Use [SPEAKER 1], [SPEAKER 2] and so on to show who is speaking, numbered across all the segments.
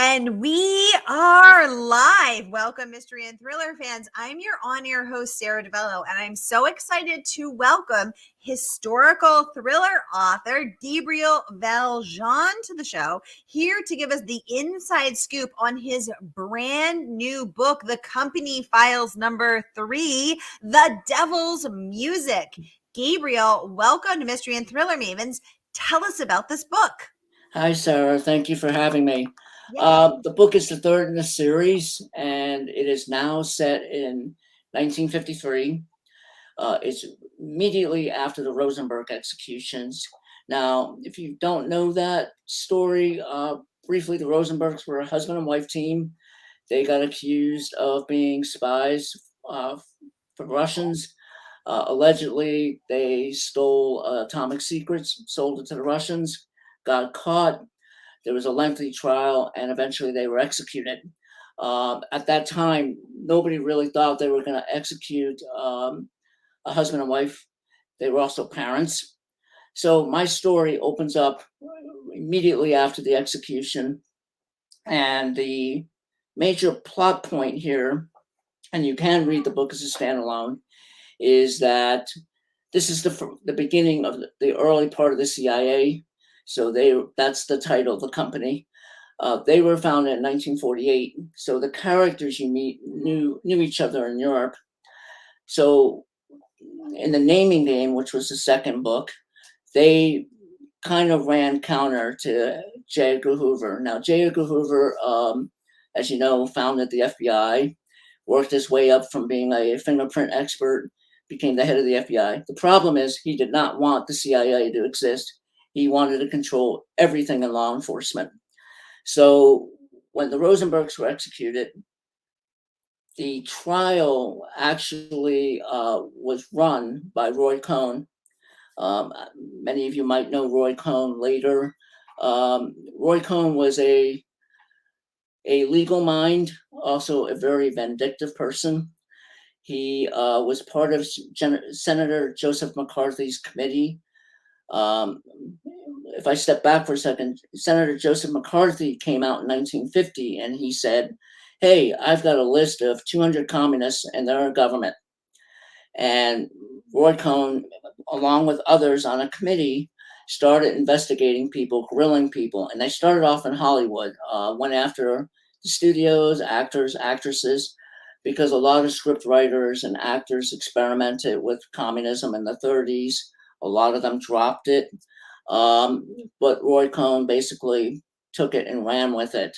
[SPEAKER 1] And we are live. Welcome, mystery and thriller fans. I'm your on-air host, Sara DiVello, and I'm so excited to welcome historical thriller author Gabriel Valjan to the show, here to give us the inside scoop on his brand new book, The Company Files #3, The Devil's Music. Gabriel, welcome to Mystery and Thriller Mavens. Tell us about this book.
[SPEAKER 2] Hi, Sarah. Thank you for having me.
[SPEAKER 1] Yay.
[SPEAKER 2] The book is the third in the series, and it is now set in 1953. It's immediately after the Rosenberg executions. Now, if you don't know that story, briefly, the Rosenbergs were a husband and wife team. They got accused of being spies for Russians. Allegedly, they stole atomic secrets, sold it to the Russians, got caught. There was a lengthy trial, and eventually they were executed. At that time, nobody really thought they were going to execute a husband and wife. They were also parents. So my story opens up immediately after the execution. And the major plot point here, and you can read the book as a standalone, is that this is the beginning of the early part of the CIA. So that's the title of the company. They were founded in 1948. So the characters you meet knew each other in Europe. So in the naming game, which was the second book, they kind of ran counter to J. Edgar Hoover. Now, J. Edgar Hoover, as you know, founded the FBI, worked his way up from being a fingerprint expert, became the head of the FBI. The problem is he did not want the CIA to exist. He wanted to control everything in law enforcement. So when the Rosenbergs were executed, the trial actually was run by Roy Cohn. Many of you might know Roy Cohn later. Roy Cohn was a legal mind, also a very vindictive person. He was part of Senator Joseph McCarthy's committee. If I step back for a second, Senator Joseph McCarthy came out in 1950 and he said, hey, I've got a list of 200 communists and they're in government. And Roy Cohn, along with others on a committee, started investigating people, grilling people. And they started off in Hollywood, went after the studios, actors, actresses, because a lot of script writers and actors experimented with communism in the 30s. A lot of them dropped it. But Roy Cohn basically took it and ran with it.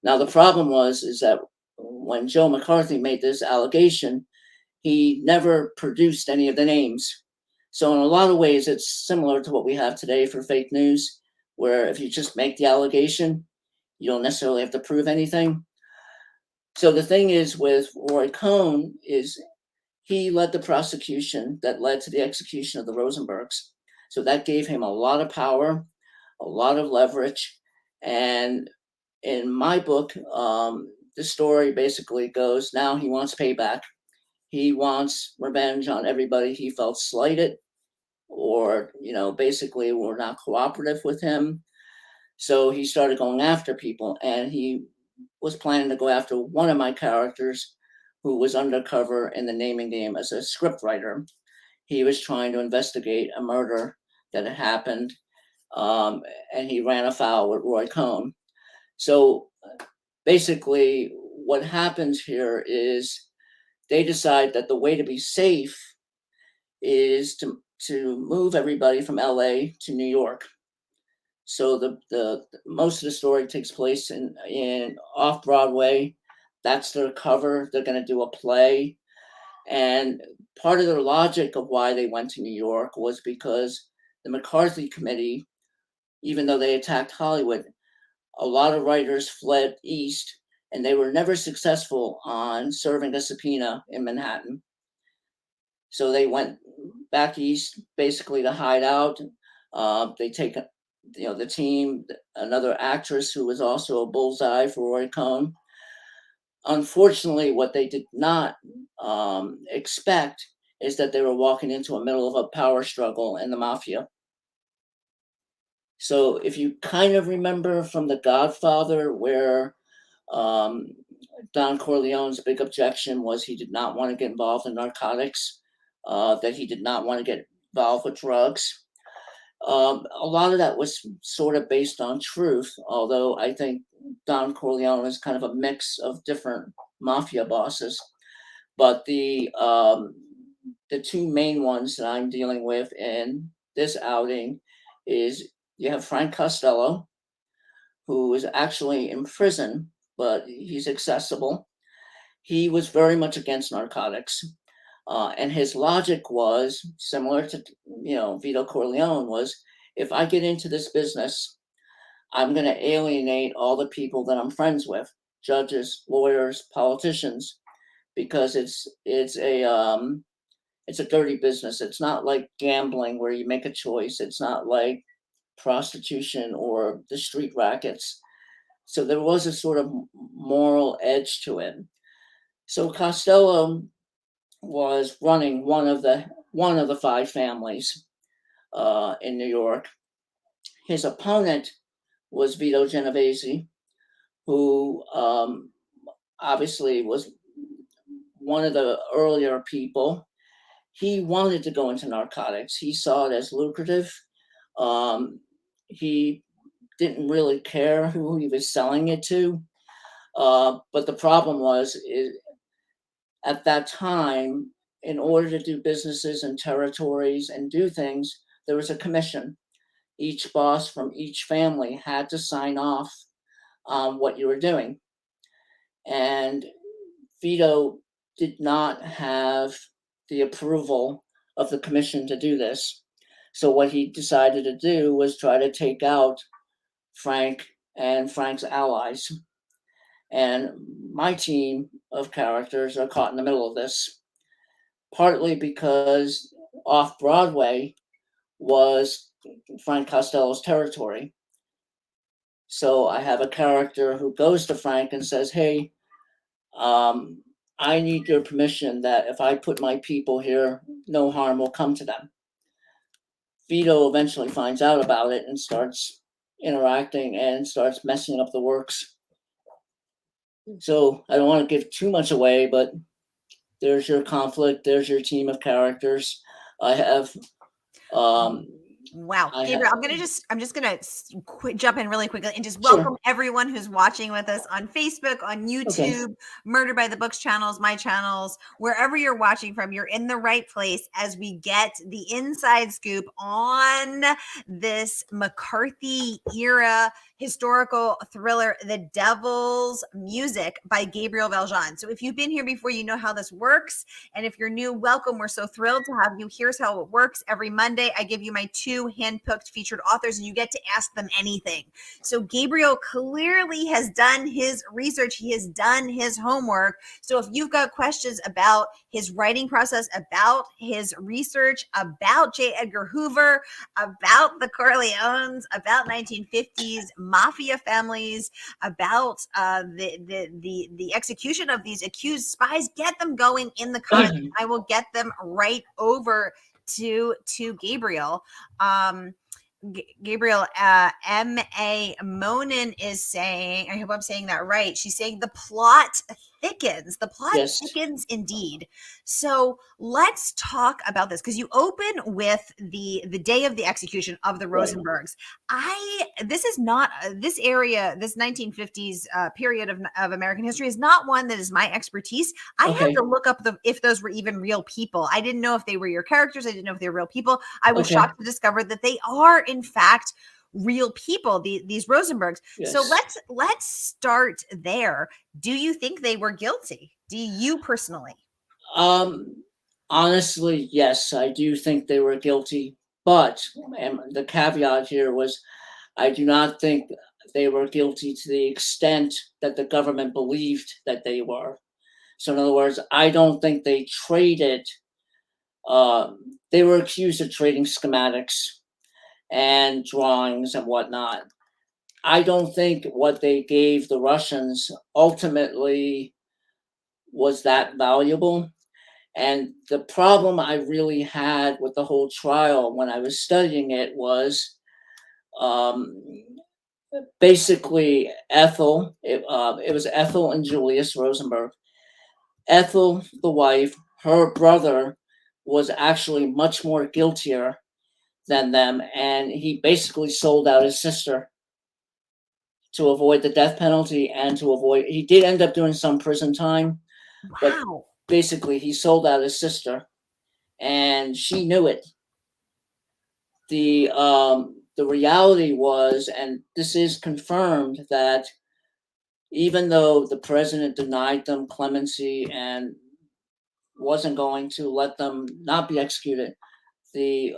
[SPEAKER 2] Now, the problem is that when Joe McCarthy made this allegation, he never produced any of the names. So in a lot of ways, it's similar to what we have today for fake news, where if you just make the allegation, you don't necessarily have to prove anything. So the thing is with Roy Cohn is he led the prosecution that led to the execution of the Rosenbergs. So that gave him a lot of power, a lot of leverage. And in my book, the story basically goes, now he wants payback. He wants revenge on everybody he felt slighted or, basically were not cooperative with him. So he started going after people, and he was planning to go after one of my characters who was undercover in the naming game as a scriptwriter. He was trying to investigate a murder that had happened, and he ran afoul with Roy Cohn. So basically, what happens here is they decide that the way to be safe is to move everybody from LA to New York. So the most of the story takes place in off Broadway. That's their cover. They're going to do a play. And part of their logic of why they went to New York was because the McCarthy committee, even though they attacked Hollywood, a lot of writers fled east, and they were never successful on serving a subpoena in Manhattan. So they went back east basically to hide out. They take the team, another actress who was also a bullseye for Roy Cohn. Unfortunately, what they did not expect is that they were walking into the middle of a power struggle in the mafia. So if you kind of remember from The Godfather, where Don Corleone's big objection was he did not want to get involved in narcotics, that he did not want to get involved with drugs. A lot of that was sort of based on truth, although I think Don Corleone is kind of a mix of different mafia bosses. But the two main ones that I'm dealing with in this outing is you have Frank Costello, who is actually in prison, but he's accessible. He was very much against narcotics. And his logic was similar to, Vito Corleone was, if I get into this business, I'm going to alienate all the people that I'm friends with, judges, lawyers, politicians, because it's a dirty business. It's not like gambling where you make a choice. It's not like prostitution or the street rackets. So there was a sort of moral edge to it. So Costello was running one of the five families in New York. His opponent was Vito Genovese, who obviously was one of the earlier people. He wanted to go into narcotics. He saw it as lucrative. He didn't really care who he was selling it to. But the problem was, at that time, in order to do businesses and territories and do things, there was a commission. Each boss from each family had to sign off on what you were doing. And Vito did not have the approval of the commission to do this. So what he decided to do was try to take out Frank and Frank's allies. And my team of characters are caught in the middle of this, partly because off-Broadway was Frank Costello's territory. So I have a character who goes to Frank and says, hey, I need your permission that if I put my people here, no harm will come to them. Vito eventually finds out about it and starts interacting and starts messing up the works. So I don't want to give too much away, but there's your conflict. There's your team of characters. I have.
[SPEAKER 1] Wow, Gabriel, I'm just gonna jump in really quickly and just welcome everyone who's watching with us on Facebook, on YouTube, Murder by the Books channels, my channels, wherever you're watching from. You're in the right place as we get the inside scoop on this McCarthy era historical thriller, The Devil's Music by Gabriel Valjan. So if you've been here before, you know how this works. And if you're new, welcome. We're so thrilled to have you. Here's how it works. Every Monday, I give you my two hand-picked featured authors, and you get to ask them anything. So Gabriel clearly has done his research. He has done his homework. So if you've got questions about his writing process, about his research, about J. Edgar Hoover, about the Corleones, about 1950s mafia families, about the execution of these accused spies, get them going in the comments. I will get them right over to Gabriel. Gabriel, M.A. Monin is saying, I hope I'm saying that right. She's saying the plot thickens. The plot thickens indeed. So let's talk about this, because you open with the day of the execution of the Rosenbergs. This is not this area, this 1950s period of American history is not one that is my expertise. I had to look up if those were even real people. I didn't know if they were your characters. I didn't know if they were real people. I was shocked to discover that they are, in fact, real people, these Rosenbergs. So let's start there. Do you think they were guilty? Do you personally?
[SPEAKER 2] Honestly, yes, I do think they were guilty. But the caveat here was, I do not think they were guilty to the extent that the government believed that they were. So in other words, I don't think they traded. They were accused of trading schematics and drawings and whatnot. I don't think what they gave the Russians ultimately was that valuable. And the problem I really had with the whole trial when I was studying it was basically Ethel. It was Ethel and Julius Rosenberg. Ethel, the wife, her brother was actually much more guiltier than them, and he basically sold out his sister to avoid the death penalty and to avoid. He did end up doing some prison time, but
[SPEAKER 1] Wow.
[SPEAKER 2] basically he sold out his sister, and she knew it. The reality was, and this is confirmed, that even though the president denied them clemency and wasn't going to let them not be executed, the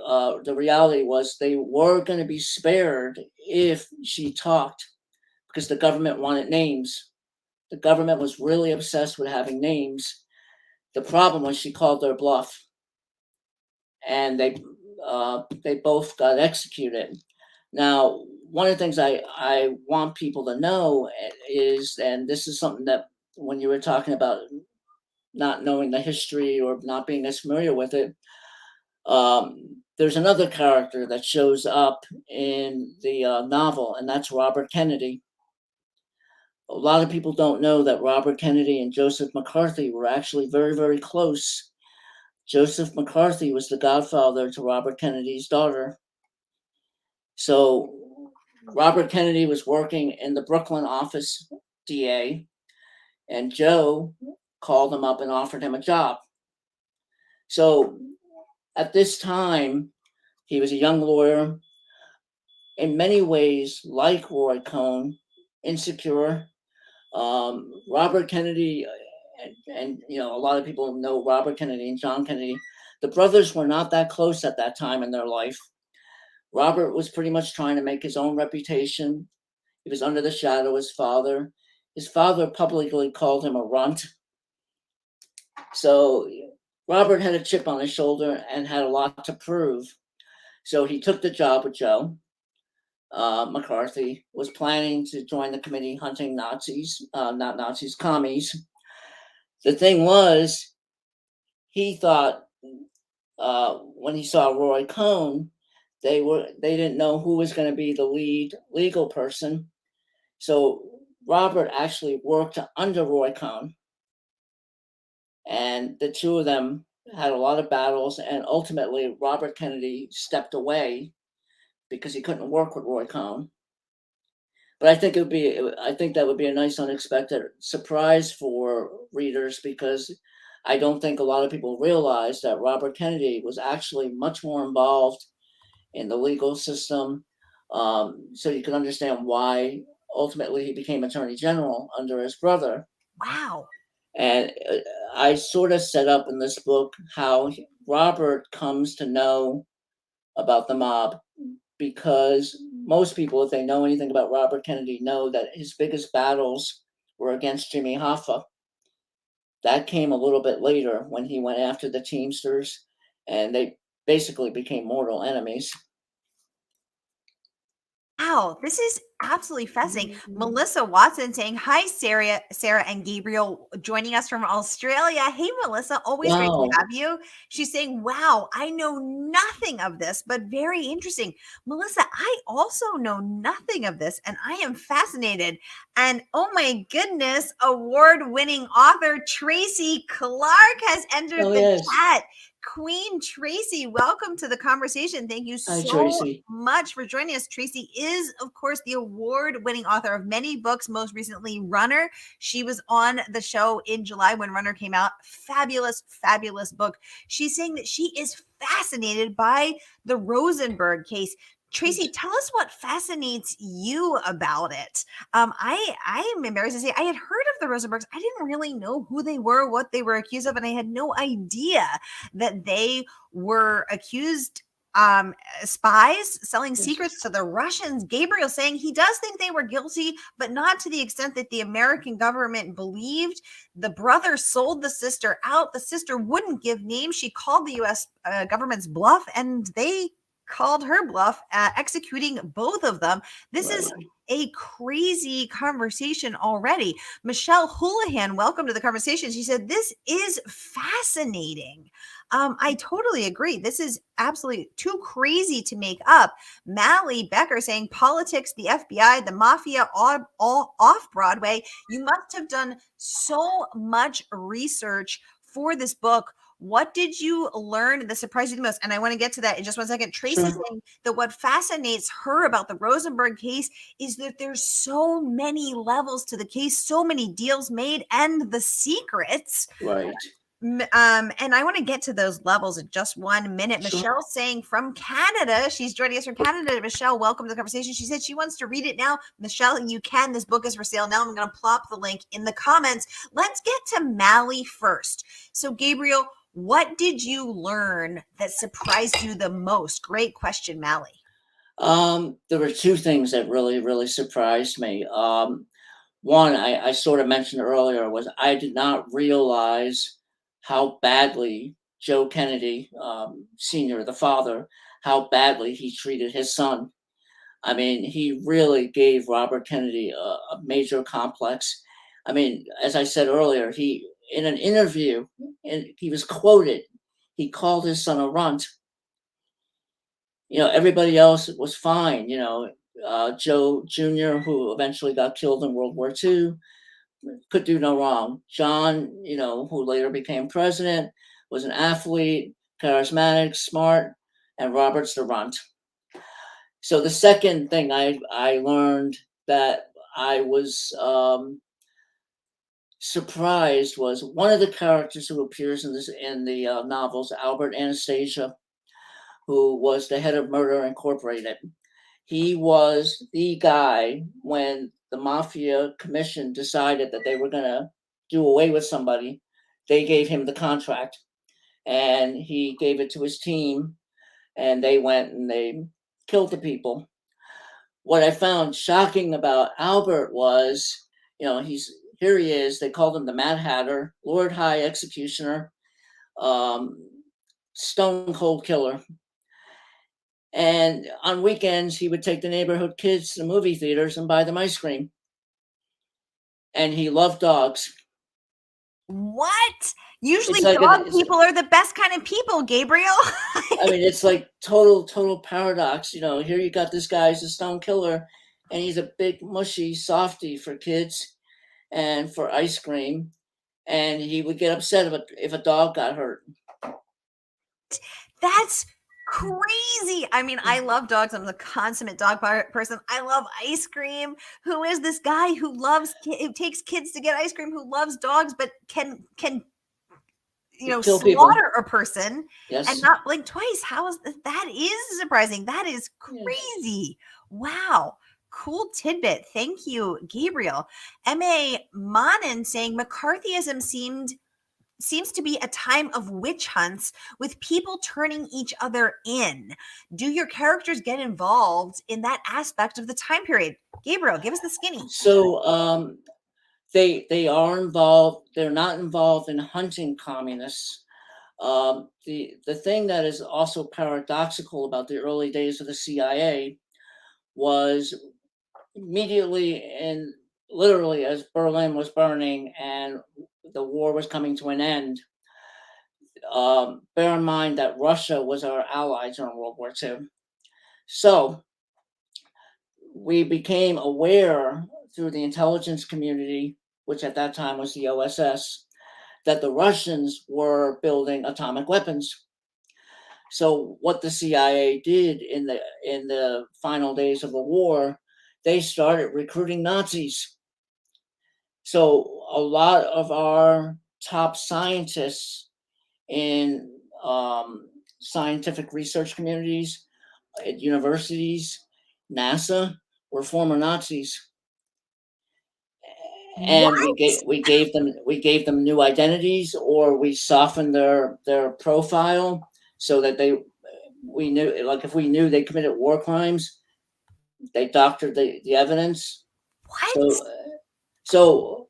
[SPEAKER 2] reality was they were going to be spared if she talked, because the government wanted names. The government was really obsessed with having names. The problem was she called their bluff, and they both got executed. Now, one of the things I want people to know is, and this is something that when you were talking about not knowing the history or not being as familiar with it, there's another character that shows up in the novel, and that's Robert Kennedy. A lot of people don't know that Robert Kennedy and Joseph McCarthy were actually very, very close. Joseph McCarthy was the godfather to Robert Kennedy's daughter. So Robert Kennedy was working in the Brooklyn office, DA, and Joe called him up and offered him a job. So at this time, he was a young lawyer, in many ways like Roy Cohn, insecure. Robert Kennedy, and you know, a lot of people know Robert Kennedy and John Kennedy. The brothers were not that close at that time in their life. Robert was pretty much trying to make his own reputation. He was under the shadow of his father. His father publicly called him a runt. So Robert had a chip on his shoulder and had a lot to prove. So he took the job with Joe. McCarthy was planning to join the committee hunting Nazis, not Nazis, commies. The thing was, he thought when he saw Roy Cohn, they didn't know who was going to be the lead legal person. So Robert actually worked under Roy Cohn, and the two of them had a lot of battles. And ultimately, Robert Kennedy stepped away because he couldn't work with Roy Cohn. But I think that would be a nice unexpected surprise for readers, because I don't think a lot of people realize that Robert Kennedy was actually much more involved in the legal system. So you can understand why ultimately he became Attorney General under his brother.
[SPEAKER 1] Wow.
[SPEAKER 2] And I sort of set up in this book how Robert comes to know about the mob, because most people, if they know anything about Robert Kennedy, know that his biggest battles were against Jimmy Hoffa. That came a little bit later when he went after the Teamsters, and they basically became mortal enemies.
[SPEAKER 1] Wow, this is absolutely fascinating. Melissa Watson saying, hi, Sara and Gabriel, joining us from Australia. Hey, Melissa, always great to have you. She's saying, wow, I know nothing of this, but very interesting. Melissa, I also know nothing of this, and I am fascinated. And oh my goodness, award-winning author Tracy Clark has entered the chat. Queen Tracy, welcome to the conversation. Thank you so much for joining us. Tracy is, of course, the award-winning author of many books, most recently Runner. She was on the show in July when Runner came out. Fabulous, fabulous book. She's saying that she is fascinated by the Rosenberg case. Tracy, tell us what fascinates you about it. I'm embarrassed to say I had heard of the Rosenbergs. I didn't really know who they were, what they were accused of, and I had no idea that they were accused spies selling secrets to the Russians. Gabriel saying he does think they were guilty, but not to the extent that the American government believed. The brother sold the sister out. The sister wouldn't give names. She called the U.S. Government's bluff, and they called her bluff, executing both of them. This is a crazy conversation already. Michele Houlihan, welcome to the conversation. She said, this is fascinating. I totally agree. This is absolutely too crazy to make up. Mally Becker saying politics, the FBI, the mafia, all off Broadway. You must have done so much research for this book. What did you learn that surprised you the most? And I want to get to that in just one second. Tracy saying that what fascinates her about the Rosenberg case is that there's so many levels to the case, so many deals made, and the secrets.
[SPEAKER 2] Right.
[SPEAKER 1] And I want to get to those levels in just 1 minute.
[SPEAKER 2] Sure.
[SPEAKER 1] Michelle saying from Canada, she's joining us from Canada. Michelle, welcome to the conversation. She said she wants to read it now. Michelle, you can. This book is for sale now. I'm going to plop the link in the comments. Let's get to Mally first. So, Gabriel, what did you learn that surprised you the most? Great question, Mally.
[SPEAKER 2] There were two things that really surprised me. One, I sort of mentioned earlier, was I did not realize how badly Joe Kennedy, Sr., the father, how badly he treated his son. I mean, he really gave Robert Kennedy a major complex. I mean, as I said earlier, he, in an interview, and he was quoted, he called his son a runt. Everybody else was fine. Joe Jr., who eventually got killed in World War II, could do no wrong. John, who later became president, was an athlete, charismatic, smart, and Robert's the runt. So the second thing I learned that I was surprised was one of the characters who appears in the novels, Albert Anastasia, who was the head of Murder Incorporated. He was the guy when the Mafia Commission decided that they were going to do away with somebody. They gave him the contract, and he gave it to his team, and they went and they killed the people. What I found shocking about Albert was, here he is. They called him the Mad Hatter, Lord High Executioner, Stone Cold Killer. And on weekends, he would take the neighborhood kids to the movie theaters and buy them ice cream. And he loved dogs.
[SPEAKER 1] What? Usually dog people are the best kind of people, Gabriel.
[SPEAKER 2] I mean, it's like total paradox. Here you got this guy's a stone killer, and he's a big mushy softie for kids and for ice cream. And he would get upset if a dog got hurt.
[SPEAKER 1] That's crazy. I mean, I love dogs. I'm the consummate dog person. I love ice cream. Who is this guy who takes kids to get ice cream, who loves dogs, but can slaughter people. A person and not blink twice? How is that? Is surprising. That is crazy. Wow. Cool tidbit. Thank you, Gabriel. M.A. Manin saying McCarthyism seems to be a time of witch hunts with people turning each other in. Do your characters get involved in that aspect of the time period? Gabriel, give us the skinny.
[SPEAKER 2] So they are involved. They're not involved in hunting communists. The thing that is also paradoxical about the early days of the CIA was immediately and literally as Berlin was burning and the war was coming to an end. Bear in mind that Russia was our ally during World War II. So we became aware through the intelligence community, which at that time was the OSS, that the Russians were building atomic weapons. So what the CIA did in the final days of the war, they started recruiting Nazis. So a lot of our top scientists in scientific research communities, at universities, NASA, were former Nazis. And we gave them new identities, or we softened their profile so that we knew, like if we knew they committed war crimes, they doctored the evidence.
[SPEAKER 1] What?
[SPEAKER 2] So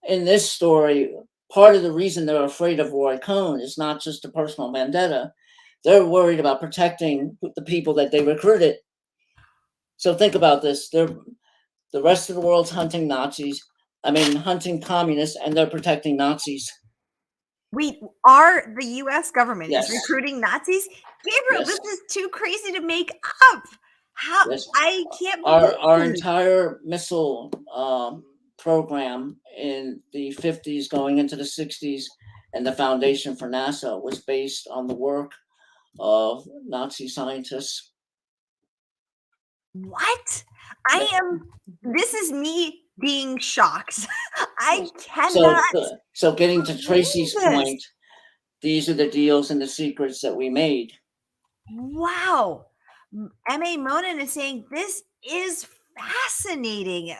[SPEAKER 2] in this story, part of the reason they're afraid of Roy Cohn is not just a personal vendetta. They're worried about protecting the people that they recruited. So think about this. The rest of the world's hunting communists, and they're protecting Nazis.
[SPEAKER 1] the U.S. government
[SPEAKER 2] Yes.
[SPEAKER 1] is recruiting Nazis? Gabriel,
[SPEAKER 2] Yes.
[SPEAKER 1] this is too crazy to make up. How?
[SPEAKER 2] Yes.
[SPEAKER 1] I can't believe
[SPEAKER 2] Our
[SPEAKER 1] this.
[SPEAKER 2] entire missile program in the 50s going into the 60s and the foundation for NASA was based on the work of Nazi scientists.
[SPEAKER 1] What? This is me being shocked. I cannot.
[SPEAKER 2] So getting to Tracy's
[SPEAKER 1] this.
[SPEAKER 2] point, these are the deals and the secrets that we made.
[SPEAKER 1] Wow. M.A. Monin is saying this is fascinating.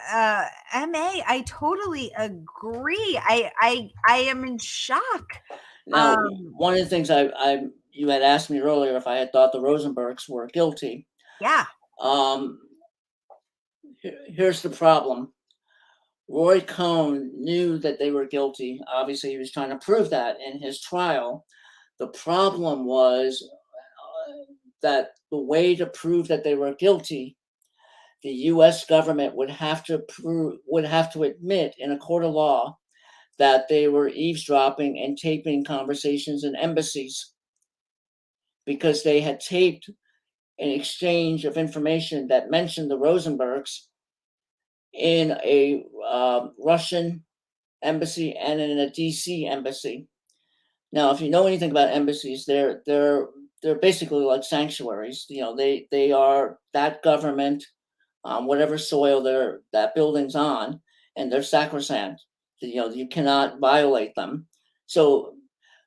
[SPEAKER 1] M.A., I totally agree. I am in shock.
[SPEAKER 2] Now, one of the things you had asked me earlier if I had thought the Rosenbergs were guilty.
[SPEAKER 1] Yeah.
[SPEAKER 2] Here's the problem. Roy Cohn knew that they were guilty. Obviously, he was trying to prove that in his trial. The problem was that the way to prove that they were guilty, the U.S. government would have to admit in a court of law that they were eavesdropping and taping conversations in embassies because they had taped an exchange of information that mentioned the Rosenbergs in a Russian embassy and in a DC embassy. Now, if you know anything about embassies, they're basically like sanctuaries. They are that government on whatever soil that building's on, and they're sacrosanct. You cannot violate them. So,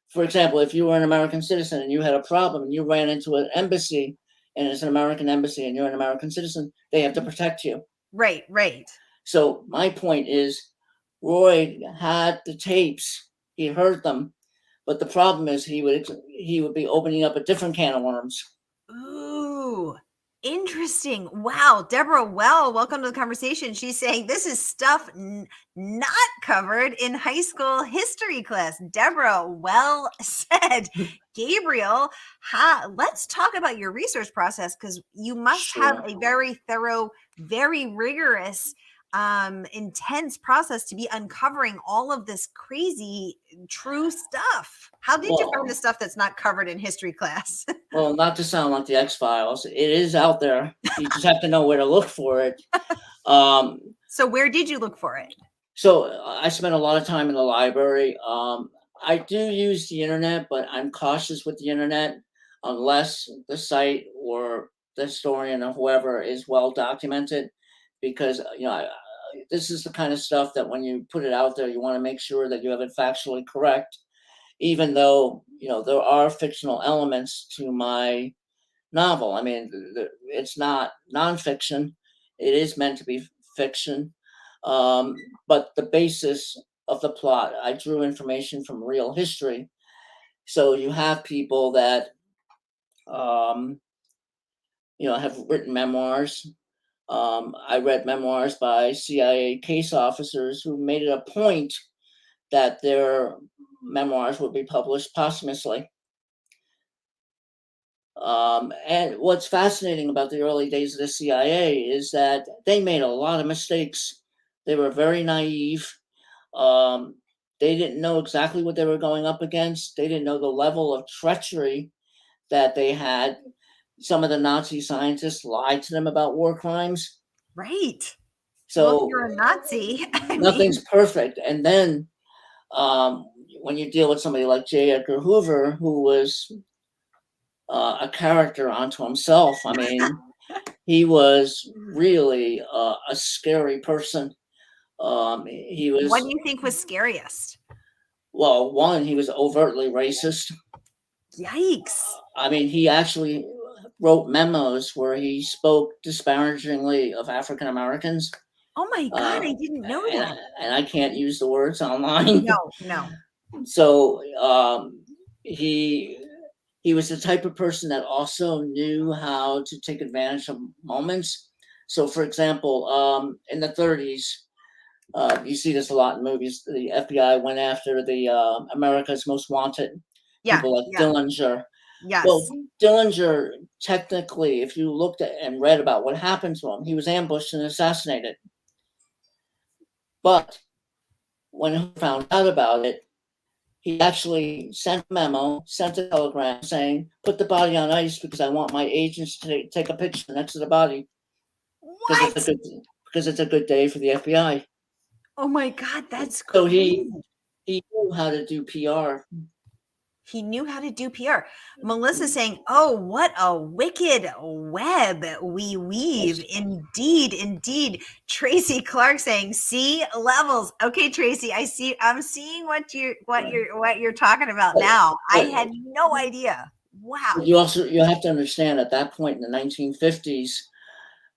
[SPEAKER 2] for example, if you were an American citizen and you had a problem and you ran into an embassy and it's an American embassy and you're an American citizen, they have to protect you.
[SPEAKER 1] Right.
[SPEAKER 2] So my point is, Roy had the tapes, he heard them, but the problem is he would be opening up a different can of worms.
[SPEAKER 1] Ooh, interesting. Wow. Deborah Well, welcome to the conversation. She's saying this is stuff not covered in high school history class. Deborah Well said. Gabriel, let's talk about your research process, because you must have a very thorough, very rigorous, intense process to be uncovering all of this crazy true stuff. How did you find the stuff that's not covered in history class?
[SPEAKER 2] Well, not to sound like the X-Files, it is out there. You just have to know where to look for it.
[SPEAKER 1] So where did you look for it?
[SPEAKER 2] So I spent a lot of time in the library. I do use the internet, but I'm cautious with the internet unless the site or the historian or whoever is well documented, because this is the kind of stuff that when you put it out there, you want to make sure that you have it factually correct, even though there are fictional elements to my novel. I mean, it's not nonfiction; it is meant to be fiction. But the basis of the plot, I drew information from real history. So you have people that, have written memoirs. I read memoirs by CIA case officers who made it a point that their memoirs would be published posthumously. And what's fascinating about the early days of the CIA is that they made a lot of mistakes. They were very naive. They didn't know exactly what they were going up against. They didn't know the level of treachery that they had. Some of the Nazi scientists lied to them about war crimes.
[SPEAKER 1] Right.
[SPEAKER 2] So
[SPEAKER 1] if you're a Nazi,
[SPEAKER 2] nothing's perfect. And then when you deal with somebody like J. Edgar Hoover, who was a character unto himself, I mean, he was really a scary person. He was.
[SPEAKER 1] What do you think was scariest?
[SPEAKER 2] Well, one, he was overtly racist.
[SPEAKER 1] Yikes.
[SPEAKER 2] I mean, he actually wrote memos where he spoke disparagingly of African Americans.
[SPEAKER 1] Oh my God, I didn't know that.
[SPEAKER 2] And I can't use the words online.
[SPEAKER 1] No.
[SPEAKER 2] So he was the type of person that also knew how to take advantage of moments. So, for example, in the 30s, you see this a lot in movies. The FBI went after the America's Most Wanted, people like Dillinger.
[SPEAKER 1] Yes.
[SPEAKER 2] Well, Dillinger, technically, if you looked at and read about what happened to him, he was ambushed and assassinated. But when he found out about it, he actually sent a memo, sent a telegram saying, put the body on ice because I want my agents to take a picture next to the body
[SPEAKER 1] What?
[SPEAKER 2] because it's a good day for the FBI.
[SPEAKER 1] Oh my God, that's
[SPEAKER 2] So
[SPEAKER 1] crazy.
[SPEAKER 2] he knew how to do PR.
[SPEAKER 1] He knew how to do PR. Melissa saying, "Oh, what a wicked web we weave." Indeed, indeed. Tracy Clark saying, "See levels." Okay, Tracy, I see. I'm seeing what you're talking about now. I had no idea. Wow.
[SPEAKER 2] But you have to understand at that point in the 1950s,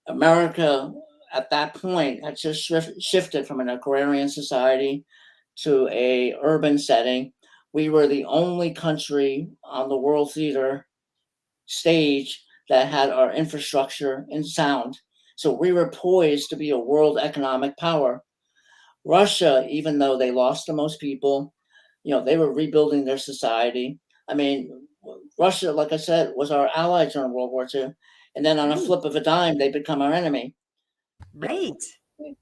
[SPEAKER 2] America at that point had just shifted from an agrarian society to a urban setting. We were the only country on the world theater stage that had our infrastructure in sound. So we were poised to be a world economic power. Russia, even though they lost the most people, they were rebuilding their society. I mean, Russia, like I said, was our ally during World War II. And then on a flip of a dime, they become our enemy.
[SPEAKER 1] Right.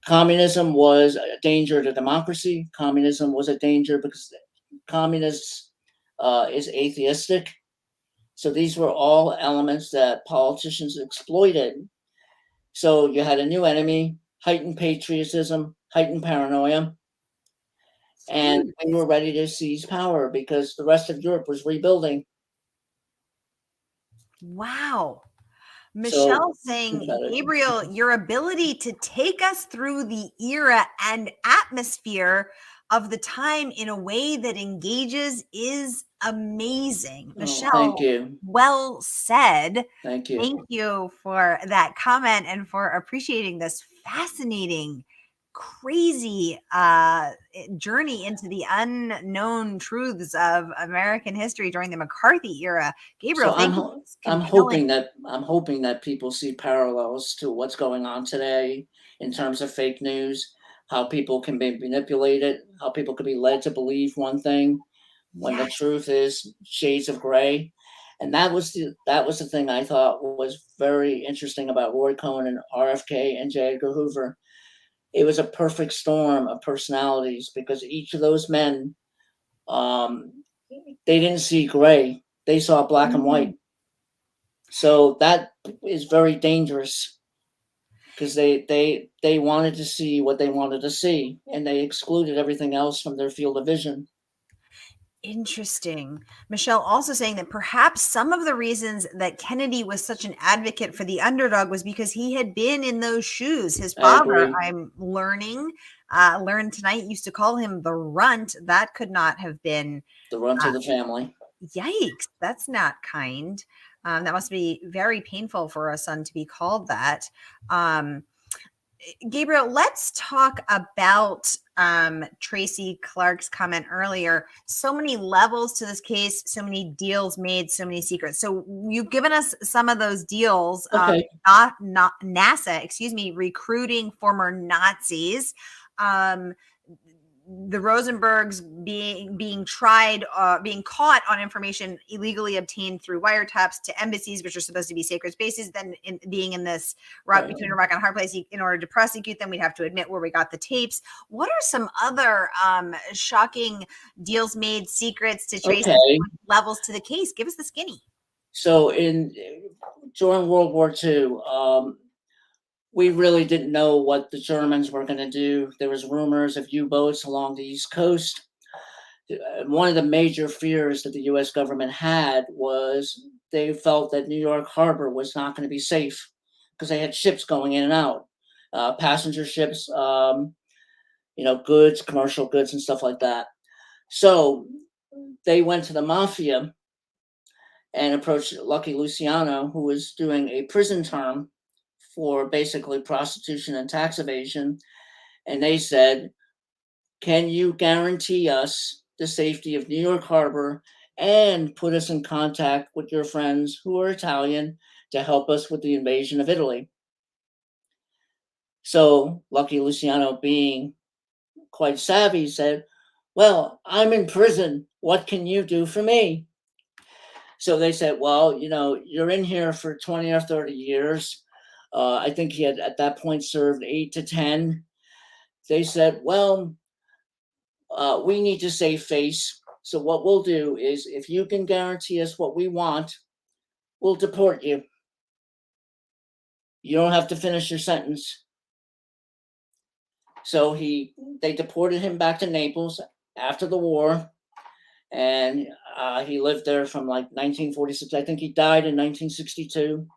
[SPEAKER 2] Communism was a danger to democracy. Communism was a danger because communists is atheistic. So these were all elements that politicians exploited. So you had a new enemy, heightened patriotism, heightened paranoia, and we were ready to seize power because the rest of Europe was rebuilding.
[SPEAKER 1] Wow. Michelle saying, Gabriel, your ability to take us through the era and atmosphere of the time in a way that engages is amazing. Michelle,
[SPEAKER 2] thank you.
[SPEAKER 1] Well said.
[SPEAKER 2] Thank you.
[SPEAKER 1] Thank you for that comment and for appreciating this fascinating, crazy journey into the unknown truths of American history during the McCarthy era. Gabriel,
[SPEAKER 2] so I'm hoping that people see parallels to what's going on today in terms of fake news, how people can be manipulated, how people can be led to believe one thing when the truth is shades of gray. And that was the thing I thought was very interesting about Roy Cohn and RFK and J. Edgar Hoover. It was a perfect storm of personalities because each of those men, they didn't see gray; they saw black and white. So that is very dangerous because they wanted to see what they wanted to see, and they excluded everything else from their field of vision.
[SPEAKER 1] Interesting. Michelle also saying that perhaps some of the reasons that Kennedy was such an advocate for the underdog was because he had been in those shoes. His father, I'm learned tonight, used to call him the runt. That could not have been
[SPEAKER 2] the runt of the family.
[SPEAKER 1] Yikes. That's not kind. That must be very painful for a son to be called that. Gabriel, let's talk about Tracy Clark's comment earlier. So many levels to this case, so many deals made, so many secrets. So you've given us some of those deals.
[SPEAKER 2] Okay.
[SPEAKER 1] Not NASA, recruiting former Nazis. The Rosenbergs being tried, being caught on information illegally obtained through wiretaps to embassies, which are supposed to be sacred spaces. Then being in this rock between a rock and a hard place, in order to prosecute them, we'd have to admit where we got the tapes. What are some other shocking deals made, secrets to trace levels to the case? Give us the skinny.
[SPEAKER 2] So during World War II, we really didn't know what the Germans were going to do. There was rumors of U-boats along the East Coast. One of the major fears that the U.S. government had was they felt that New York Harbor was not going to be safe because they had ships going in and out, passenger ships, goods, commercial goods, and stuff like that. So they went to the mafia and approached Lucky Luciano, who was doing a prison term for basically prostitution and tax evasion. And they said, can you guarantee us the safety of New York Harbor and put us in contact with your friends who are Italian to help us with the invasion of Italy? So Lucky Luciano, being quite savvy, said, well, I'm in prison. What can you do for me? So they said, well, you're in here for 20 or 30 years. I think he had at that point served 8 to 10. They said, well, we need to save face. So what we'll do is, if you can guarantee us what we want, we'll deport you. You don't have to finish your sentence. So they deported him back to Naples after the war, and he lived there from like 1946. I think he died in 1962.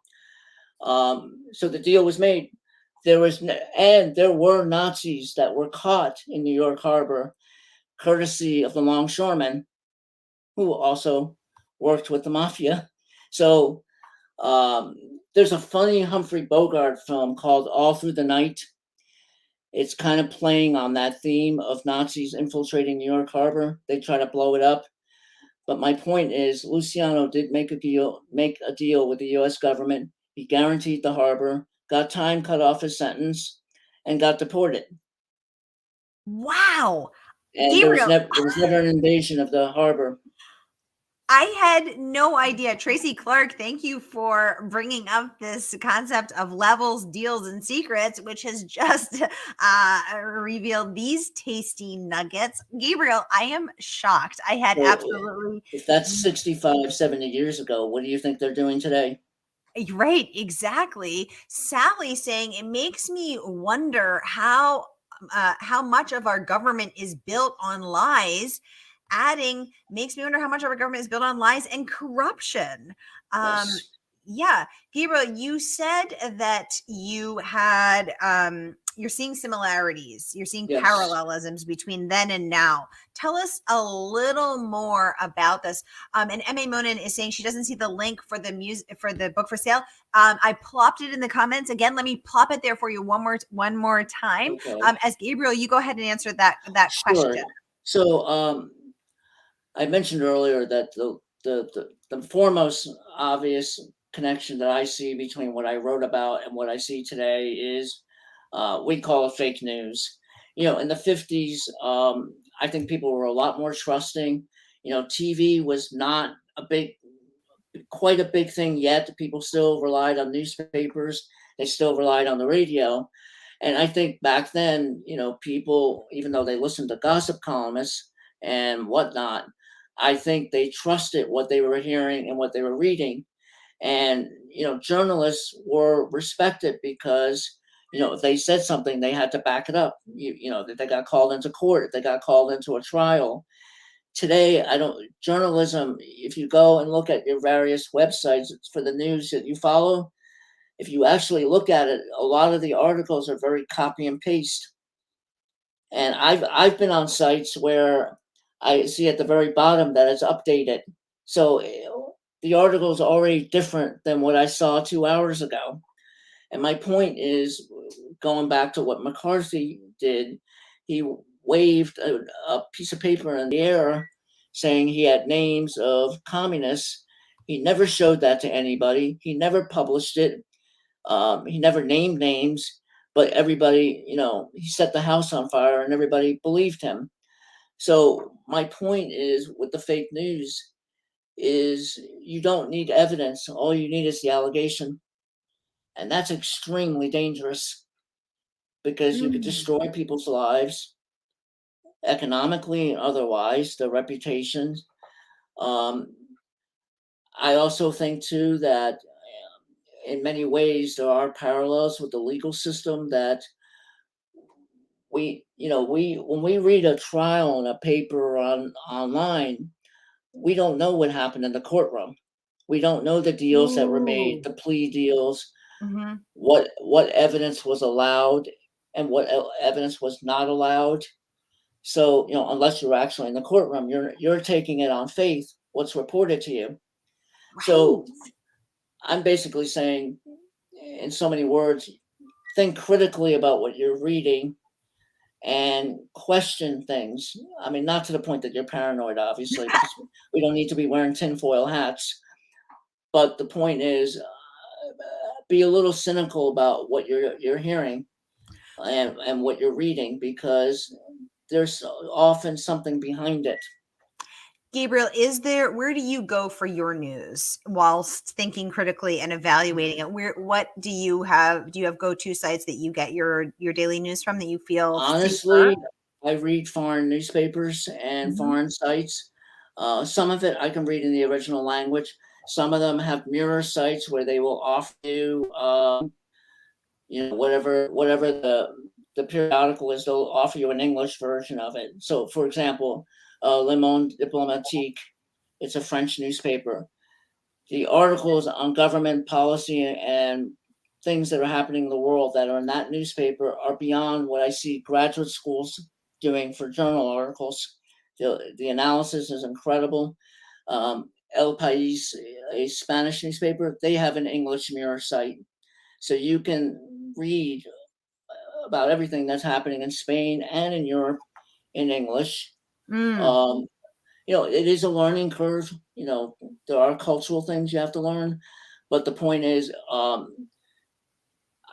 [SPEAKER 2] So the deal was made. There were Nazis that were caught in New York Harbor, courtesy of the longshoremen, who also worked with the mafia. So there's a funny Humphrey Bogart film called All Through the Night. It's kind of playing on that theme of Nazis infiltrating New York Harbor. They try to blow it up. But my point is, Luciano did make a deal with the U.S. government. He guaranteed the harbor, got time cut off his sentence, and got deported.
[SPEAKER 1] Wow.
[SPEAKER 2] And
[SPEAKER 1] Gabriel,
[SPEAKER 2] there was never an invasion of the harbor.
[SPEAKER 1] I had no idea. Tracy Clark, thank you for bringing up this concept of levels, deals, and secrets, which has just revealed these tasty nuggets. Gabriel, I am shocked. I had absolutely...
[SPEAKER 2] If that's 65, 70 years ago, what do you think they're doing today?
[SPEAKER 1] Right, exactly. Sally saying, it makes me wonder how much of our government is built on lies. Adding, makes me wonder how much of our government is built on lies and corruption.
[SPEAKER 2] Yes.
[SPEAKER 1] Yeah, Gabriel, you said that you had you're seeing similarities, you're seeing parallelisms between then and now. Tell us a little more about this. And M.A. Monin is saying she doesn't see the link for the book for sale. I plopped it in the comments. Again, let me plop it there for you one more time.
[SPEAKER 2] Okay.
[SPEAKER 1] As Gabriel, you go ahead and answer that
[SPEAKER 2] Sure.
[SPEAKER 1] question.
[SPEAKER 2] So I mentioned earlier that the foremost obvious connection that I see between what I wrote about and what I see today is we call it fake news. In the 50s, I think people were a lot more trusting. TV was not quite a big thing yet. People still relied on newspapers. They still relied on the radio. And I think back then, people, even though they listened to gossip columnists and whatnot, I think they trusted what they were hearing and what they were reading. And, journalists were respected because, if they said something, they had to back it up. That they got called into court, they got called into a trial. Today, journalism, if you go and look at your various websites for the news that you follow, if you actually look at it, a lot of the articles are very copy and paste. And I've been on sites where I see at the very bottom that it's updated. So the article is already different than what I saw 2 hours ago. And my point is, going back to what McCarthy did, he waved a piece of paper in the air saying he had names of communists. He never showed that to anybody. He never published it. He never named names, but everybody, he set the house on fire and everybody believed him. So my point is, with the fake news, is you don't need evidence. All you need is the allegation. And that's extremely dangerous because you could destroy people's lives economically and otherwise, their reputations. I also think, too, that in many ways there are parallels with the legal system that when we read a trial in a paper online, we don't know what happened in the courtroom. We don't know the deals that were made, the plea deals, what evidence was allowed and what evidence was not allowed. So, unless you're actually in the courtroom, you're taking it on faith, what's reported to you. Right. So I'm basically saying, in so many words, think critically about what you're reading and question things. I mean, not to the point that you're paranoid, obviously, because we don't need to be wearing tinfoil hats. But the point is, be a little cynical about what you're hearing and what you're reading, because there's often something behind it.
[SPEAKER 1] Gabriel, where do you go for your news whilst thinking critically and evaluating it? What do you have? Do you have go-to sites that you get your daily news from that you feel
[SPEAKER 2] honestly
[SPEAKER 1] safer?
[SPEAKER 2] I read foreign newspapers and foreign sites. Some of it I can read in the original language. Some of them have mirror sites where they will offer you, whatever the periodical is, they'll offer you an English version of it. So, for example, Le Monde Diplomatique, it's a French newspaper. The articles on government policy and things that are happening in the world that are in that newspaper are beyond what I see graduate schools doing for journal articles. The analysis is incredible. El País, a Spanish newspaper, they have an English mirror site. So you can read about everything that's happening in Spain and in Europe in English.
[SPEAKER 1] Mm.
[SPEAKER 2] It is a learning curve. There are cultural things you have to learn, but the point is,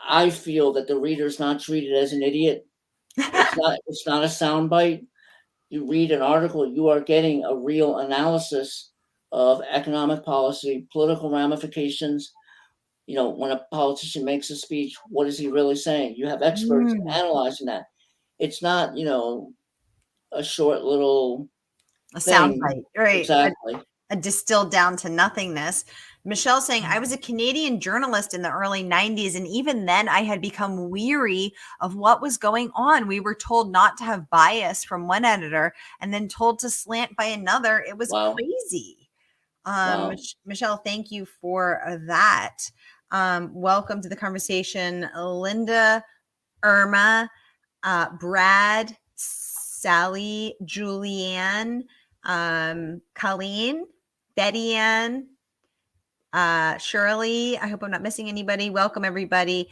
[SPEAKER 2] I feel that the reader's not treated as an idiot. It's not a soundbite. You read an article, you are getting a real analysis of economic policy, political ramifications. When a politician makes a speech, what is he really saying? You have experts analyzing that. It's not, a short little
[SPEAKER 1] A
[SPEAKER 2] thing.
[SPEAKER 1] soundbite, right?
[SPEAKER 2] Exactly.
[SPEAKER 1] A distilled down to nothingness. Michelle saying, I was a Canadian journalist in the early 90s, and even then I had become weary of what was going on. We were told not to have bias from one editor and then told to slant by another. It was
[SPEAKER 2] Wow.
[SPEAKER 1] crazy.
[SPEAKER 2] Wow.
[SPEAKER 1] Michelle, thank you for that. Welcome to the conversation, Linda, Irma, Brad, Sally, Julianne, Colleen, Betty Ann, Shirley. I hope I'm not missing anybody. Welcome, everybody.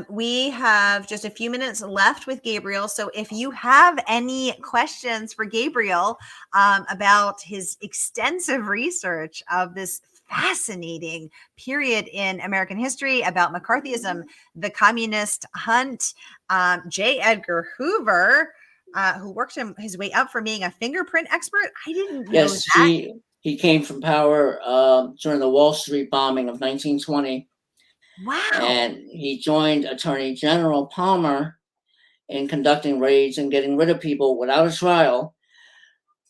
[SPEAKER 1] We have just a few minutes left with Gabriel. So if you have any questions for Gabriel about his extensive research of this fascinating period in American history about McCarthyism, the communist hunt, J. Edgar Hoover, who worked his way up from being a fingerprint expert. I didn't know
[SPEAKER 2] Yes,
[SPEAKER 1] that.
[SPEAKER 2] he came from power during the Wall Street bombing of 1920.
[SPEAKER 1] Wow.
[SPEAKER 2] And he joined Attorney General Palmer in conducting raids and getting rid of people without a trial.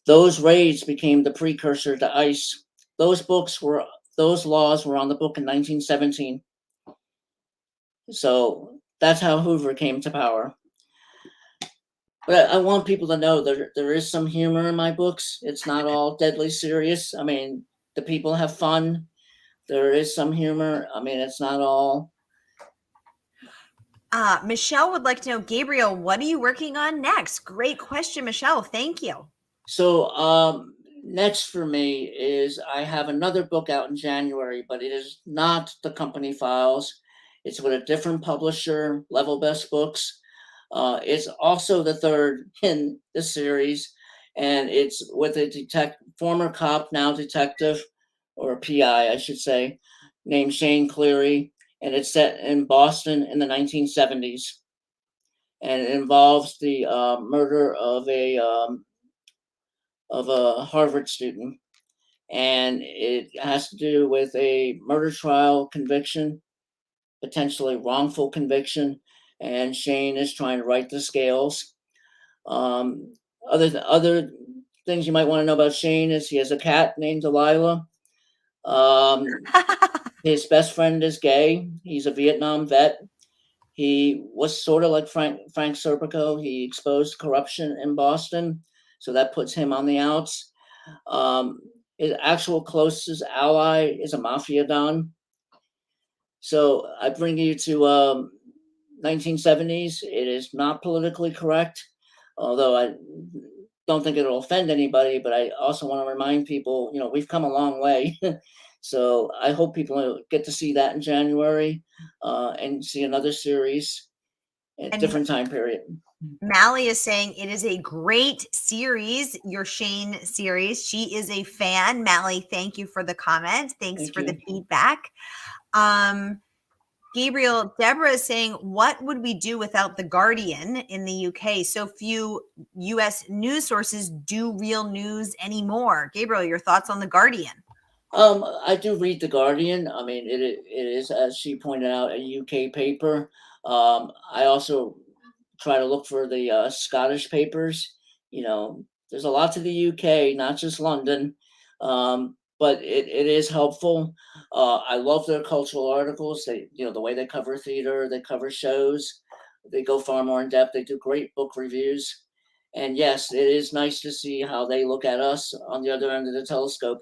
[SPEAKER 2] Those raids became the precursor to ICE. Those laws were on the book in 1917. So that's how Hoover came to power. But I want people to know there is some humor in my books. It's not all deadly serious. I mean, the people have fun. There is some humor. I mean, it's not all.
[SPEAKER 1] Michelle would like to know, Gabriel, what are you working on next? Great question, Michelle. Thank you.
[SPEAKER 2] So next for me is I have another book out in January, but it is not The Company Files. It's with a different publisher, Level Best Books. It's also the third in the series, and it's with a former cop, now detective, or PI, I should say, named Shane Cleary, and it's set in Boston in the 1970s, and it involves the murder of a Harvard student, and it has to do with a murder trial conviction, potentially wrongful conviction, and Shane is trying to right the scales. Other things you might want to know about Shane is he has a cat named Delilah. His best friend is gay. He's a Vietnam vet. He was sort of like Frank Serpico. He exposed corruption in Boston, so that puts him on the outs. His actual closest ally is a mafia don. So I bring you to 1970s. It is not politically correct, although I don't think it'll offend anybody, but I also want to remind people, we've come a long way. So I hope people get to see that in January and see another series at a different time period.
[SPEAKER 1] Mally is saying it is a great series, your Shane series. She is a fan. Mally, thank you for the comment. Thanks for the feedback. Gabriel, Deborah is saying, what would we do without The Guardian in the UK? So few US news sources do real news anymore. Gabriel, your thoughts on The Guardian?
[SPEAKER 2] I do read The Guardian. I mean, it is, as she pointed out, a UK paper. I also try to look for the Scottish papers. There's a lot to the UK, not just London, but it is helpful. I love their cultural articles. They, the way they cover theater, they cover shows, they go far more in depth. They do great book reviews. And yes, it is nice to see how they look at us on the other end of the telescope.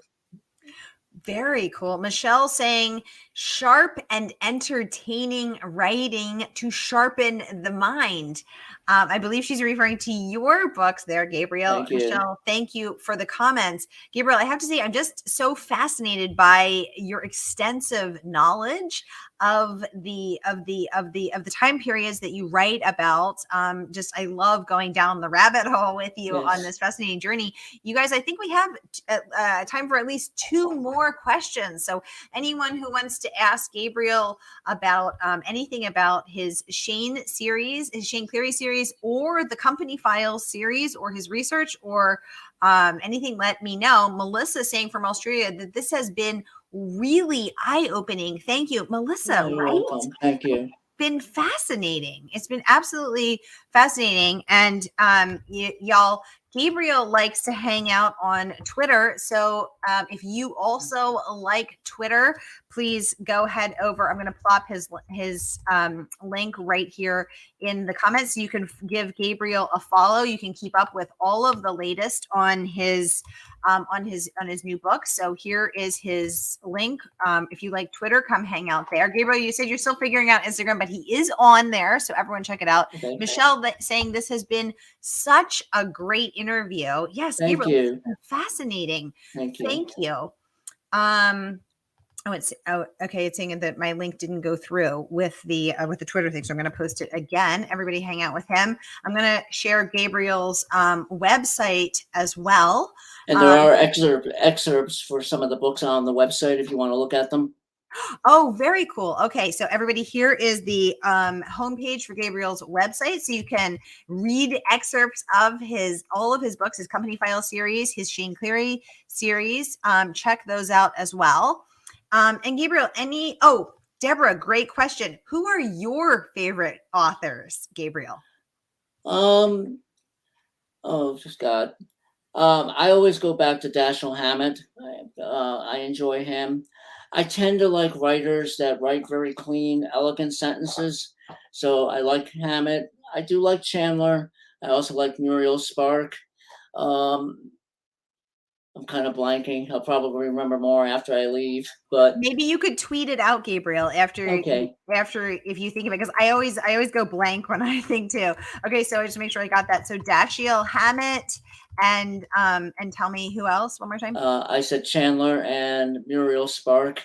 [SPEAKER 1] Very cool. Michelle saying sharp and entertaining writing to sharpen the mind. I believe she's referring to your books there, Gabriel.
[SPEAKER 2] Thank you.
[SPEAKER 1] Michelle, thank you for the comments. Gabriel, I have to say, I'm just so fascinated by your extensive knowledge of the time periods that you write about. Just I love going down the rabbit hole with you on this fascinating journey. You guys, I think we have time for at least 2 more questions. So anyone who wants to ask Gabriel about anything about his Shane series, his Shane Cleary series, or the Company Files series, or his research, or anything, let me know. Melissa saying from Australia that this has been really eye-opening. Thank you, Melissa.
[SPEAKER 2] You're welcome. Thank you.
[SPEAKER 1] Been fascinating. It's been absolutely fascinating. And y'all, Gabriel likes to hang out on Twitter. So if you also like Twitter, please go head over. I'm going to plop his link right here in the comments. So you can give Gabriel a follow. You can keep up with all of the latest on his new book. So here is his link. If you like Twitter, come hang out there. Gabriel, you said you're still figuring out Instagram, but he is on there. So everyone check it out. Okay. Michelle saying this has been such a great interview. Yes,
[SPEAKER 2] thank
[SPEAKER 1] Gabriel,
[SPEAKER 2] you.
[SPEAKER 1] It's been fascinating.
[SPEAKER 2] Thank you.
[SPEAKER 1] Thank you. Okay. It's saying that my link didn't go through with the Twitter thing, so I'm going to post it again. Everybody, hang out with him. I'm going to share Gabriel's website as well.
[SPEAKER 2] And there are excerpts for some of the books on the website if you want to look at them.
[SPEAKER 1] Oh, very cool. Okay, so everybody, here is the homepage for Gabriel's website, so you can read excerpts of all of his books, his Company File series, his Shane Cleary series. Check those out as well. And Gabriel, Deborah, great question. Who are your favorite authors, Gabriel?
[SPEAKER 2] Oh, just God. I always go back to Dashiell Hammett. I enjoy him. I tend to like writers that write very clean, elegant sentences. So I like Hammett. I do like Chandler. I also like Muriel Spark. I'm kind of blanking. I'll probably remember more after I leave, but
[SPEAKER 1] maybe you could tweet it out, Gabriel, after if you think of it, because I always go blank when I think too. Okay, so I just make sure I got that. So Dashiell Hammett and tell me who else one more time.
[SPEAKER 2] I said Chandler and Muriel Spark.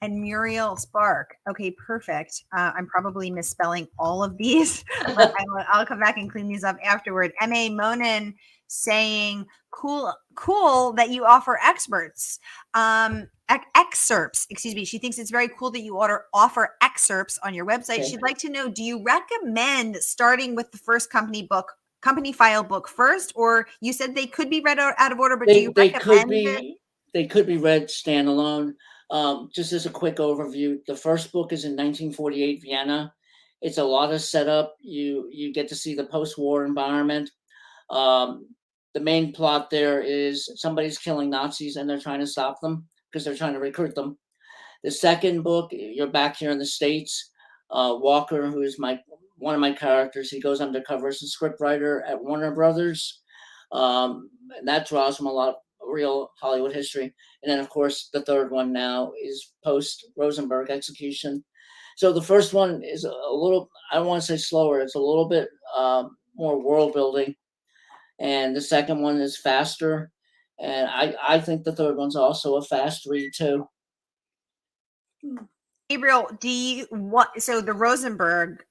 [SPEAKER 1] And Muriel Spark. Okay, perfect. I'm probably misspelling all of these, but I'll come back and clean these up afterward. M.A. Monin saying, cool that you offer excerpts. Excuse me. She thinks it's very cool that you offer excerpts on your website. Okay. She'd like to know, do you recommend starting with the first Company File book first? Or you said they could be read out of order, but do you recommend it?
[SPEAKER 2] They could be read standalone. Just as a quick overview, the first book is in 1948 Vienna. It's a lot of setup. You get to see the post-war environment. The main plot there is somebody's killing Nazis and they're trying to stop them because they're trying to recruit them. The second book, you're back here in the States. Walker, who is one of my characters, he goes undercover as a scriptwriter at Warner Brothers. And that draws from a lot of real Hollywood history. And then, of course, the third one now is post-Rosenberg execution. So the first one is a little, I don't want to say slower, it's a little bit more world building. And the second one is faster. And I think the third one's also a fast read too.
[SPEAKER 1] Gabriel, so the Rosenberg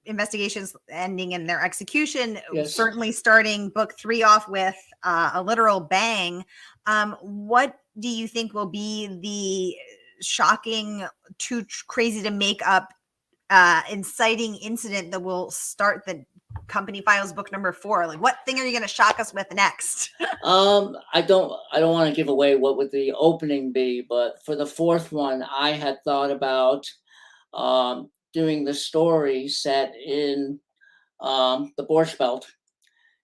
[SPEAKER 1] investigations ending in their execution, yes, certainly starting book 3 off with a literal bang. What do you think will be the shocking, too crazy to make up inciting incident that will start the Company Files book number 4? Like, what thing are you going to shock us with next?
[SPEAKER 2] I don't want to give away what would the opening be, but for the fourth one, I had thought about doing the story set in the Borscht Belt.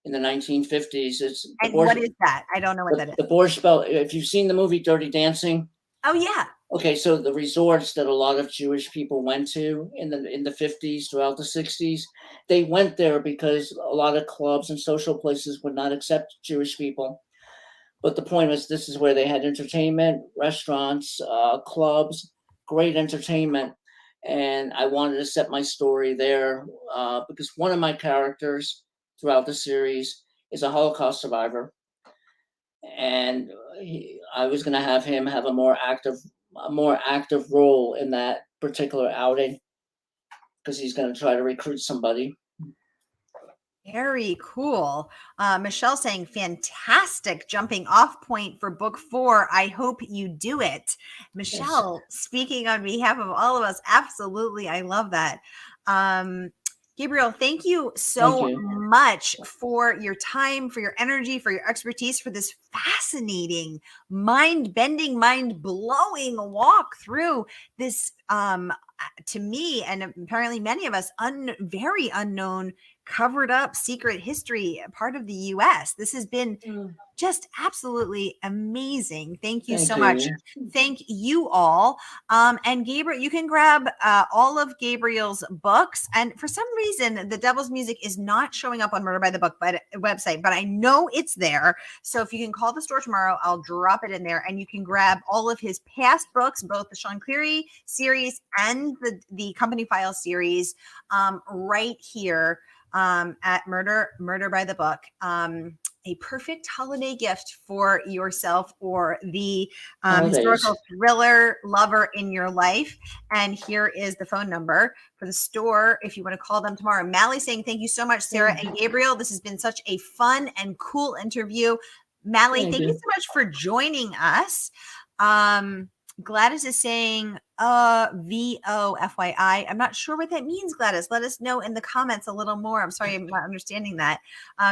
[SPEAKER 2] in the 1950s. It's the
[SPEAKER 1] And what is that? I don't know what that is.
[SPEAKER 2] The Borscht Belt. If you've seen the movie Dirty Dancing.
[SPEAKER 1] Oh yeah.
[SPEAKER 2] Okay, so the resorts that a lot of Jewish people went to in the 50s throughout the 60s, they went there because a lot of clubs and social places would not accept Jewish people. But the point was, this is where they had entertainment, restaurants, clubs, great entertainment. And I wanted to set my story there because one of my characters throughout the series is a Holocaust survivor. And I was going to have him have a more active role in that particular outing because he's going to try to recruit somebody.
[SPEAKER 1] Very cool. Michelle saying, fantastic jumping off point for book 4. I hope you do it. Michelle, yes. Speaking on behalf of all of us, absolutely. I love that. Gabriel, thank you so much for your time, for your energy, for your expertise, for this fascinating, mind-bending, mind-blowing walk through this, to me, and apparently many of us, very unknown, covered up secret history, part of the U.S. This has been just absolutely amazing. Thank you so much. Thank you all. And Gabriel, you can grab all of Gabriel's books. And for some reason, The Devil's Music is not showing up on Murder by the Book website, but I know it's there. So if you can call the store tomorrow, I'll drop it in there, and you can grab all of his past books, both the Sean Cleary series and the Company Files series, right here at Murder by the Book. A perfect holiday gift for yourself or the historical thriller lover in your life. And here is the phone number for the store if you want to call them tomorrow. Mally saying, thank you so much, Sarah and Gabriel. This has been such a fun and cool interview. Mally, thank you so much for joining us. Gladys is saying, VOFYI. I'm not sure what that means, Gladys. Let us know in the comments a little more. I'm sorry, I'm not understanding that.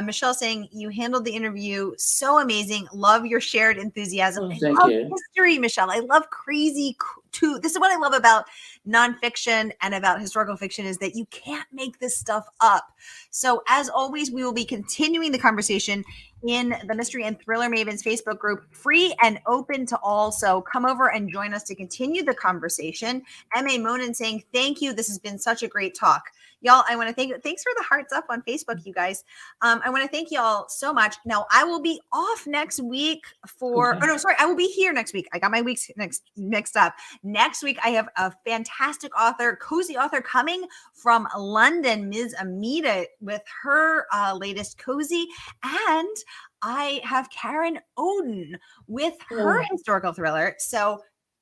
[SPEAKER 1] Michelle saying, you handled the interview so amazing. Love your shared enthusiasm.
[SPEAKER 2] Thank you.
[SPEAKER 1] History, Michelle. I love crazy too. This is what I love about nonfiction and about historical fiction, is that you can't make this stuff up. So as always, we will be continuing the conversation in the Mystery and Thriller Mavens Facebook group, free and open to all. So come over and join us to continue the conversation. M.A. Monin saying, thank you. This has been such a great talk. Y'all, I want to thank you. Thanks for the hearts up on Facebook, you guys. I want to thank y'all so much. Now, I will be off next week I will be here next week. I got my weeks mixed up. Next week, I have a fantastic author, cozy author coming from London, Ms. Amita, with her latest cozy. And I have Karen Oden with her historical thriller. So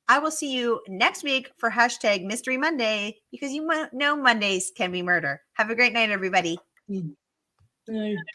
[SPEAKER 1] I will see you next week for hashtag Mystery Monday, because you know Mondays can be murder. Have a great night, everybody.